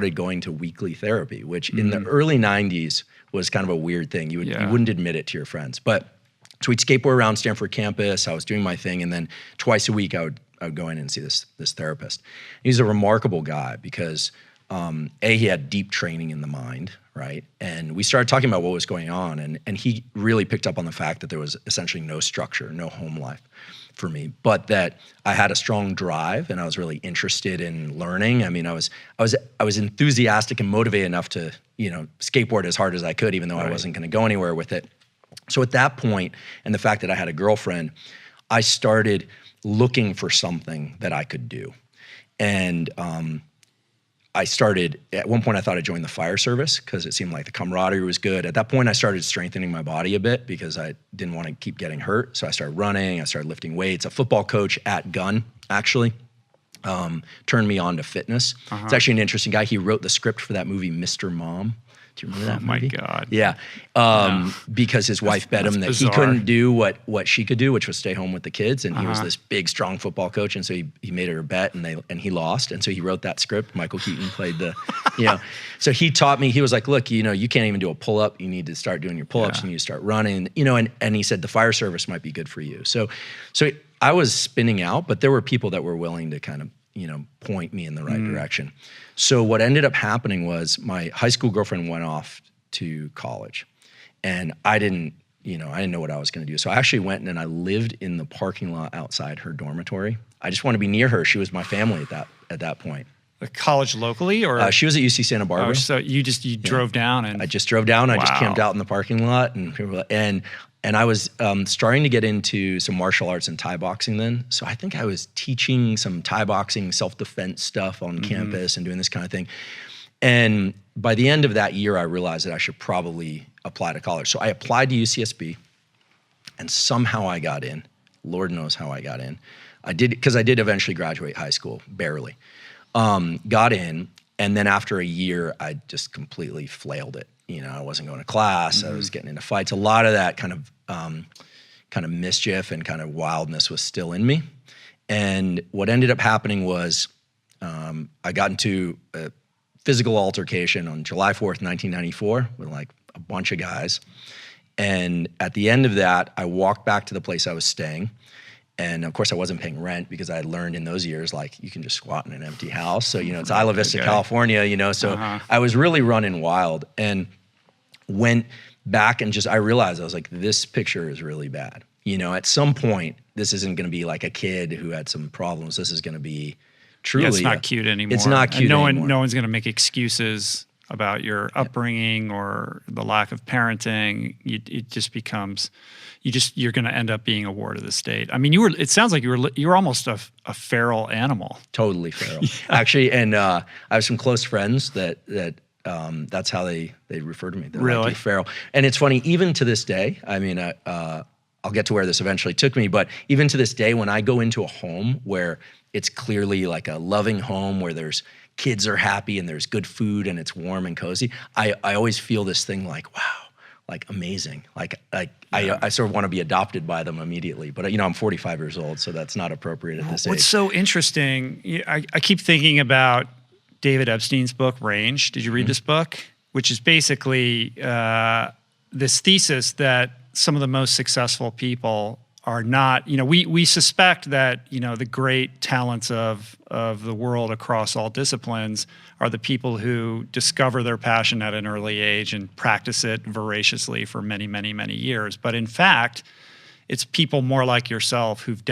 started going to weekly therapy, which in the early 90s was kind of a weird thing. You wouldn't admit it to your friends. But so we'd skateboard around Stanford campus. I was doing my thing, and then twice a week I would go in and see this therapist. He's a remarkable guy because he had deep training in the mind, right? And we started talking about what was going on, and he really picked up on the fact that there was essentially no structure, no home life for me, but that I had a strong drive and I was really interested in learning. I mean, I was enthusiastic and motivated enough to, skateboard as hard as I could, even though I wasn't going to go anywhere with it. So at that point, and the fact that I had a girlfriend, I started looking for something that I could do. And at one point I thought I'd join the fire service because it seemed like the camaraderie was good. At that point, I started strengthening my body a bit because I didn't want to keep getting hurt. So I started running, I started lifting weights. A football coach at Gunn, actually, turned me on to fitness. It's actually an interesting guy. He wrote the script for that movie, Mr. Mom. Do you remember that movie? Oh my God. Yeah. Because his wife bet him that bizarre. he couldn't do what she could do, which was stay home with the kids. And he was this big, strong football coach. And so he made her a bet and he lost. And so he wrote that script. Michael Keaton played the, So he taught me, he was like, look, you can't even do a pull-up. You need to start doing your pull-ups. You need to start running, and he said the fire service might be good for you. So I was spinning out, but there were people that were willing to kind of, point me in the right direction. So what ended up happening was my high school girlfriend went off to college, and I didn't know what I was going to do. So I actually went and I lived in the parking lot outside her dormitory. I just wanted to be near her. She was my family at that point. A college locally, or she was at UC Santa Barbara. Oh, so you drove down, and I just drove down. I just camped out in the parking lot, and I was starting to get into some martial arts and Thai boxing then. So I think I was teaching some Thai boxing, self-defense stuff on campus and doing this kind of thing. And by the end of that year, I realized that I should probably apply to college. So I applied to UCSB, and somehow I got in. Lord knows how I got in. I did, because I did eventually graduate high school, barely. Got in, and then after a year, I just completely flailed it. I wasn't going to class. I was getting into fights. A lot of that kind of mischief and kind of wildness was still in me. And what ended up happening was I got into a physical altercation on July 4th, 1994 with like a bunch of guys. And at the end of that, I walked back to the place I was staying. And of course, I wasn't paying rent because I had learned in those years, like, you can just squat in an empty house. So, it's Isla Vista, California, so I was really running wild, and went back and I realized, I was like, this picture is really bad. At some point, this isn't going to be like a kid who had some problems. This is going to be truly. It's not cute anymore. It's not cute anymore. No one's going to make excuses about your upbringing or the lack of parenting. It just becomes, you're going to end up being a ward of the state. I mean, it sounds like you were almost a feral animal. Totally feral, actually. And I have some close friends that's how they refer to me. They're really? Like, you're feral. And it's funny, even to this day, I mean, I'll get to where this eventually took me, but even to this day, when I go into a home where it's clearly like a loving home where there's kids are happy and there's good food and it's warm and cozy, I always feel this thing like, wow, like amazing. I sort of want to be adopted by them immediately. But I'm 45 years old, so that's not appropriate at this age. What's so interesting, I keep thinking about David Epstein's book, Range. Did you read this book? Which is basically this thesis that some of the most successful people are not, we suspect that, the great talents of the world across all disciplines are the people who discover their passion at an early age and practice it voraciously for many, many, many years. But in fact, it's people more like yourself who've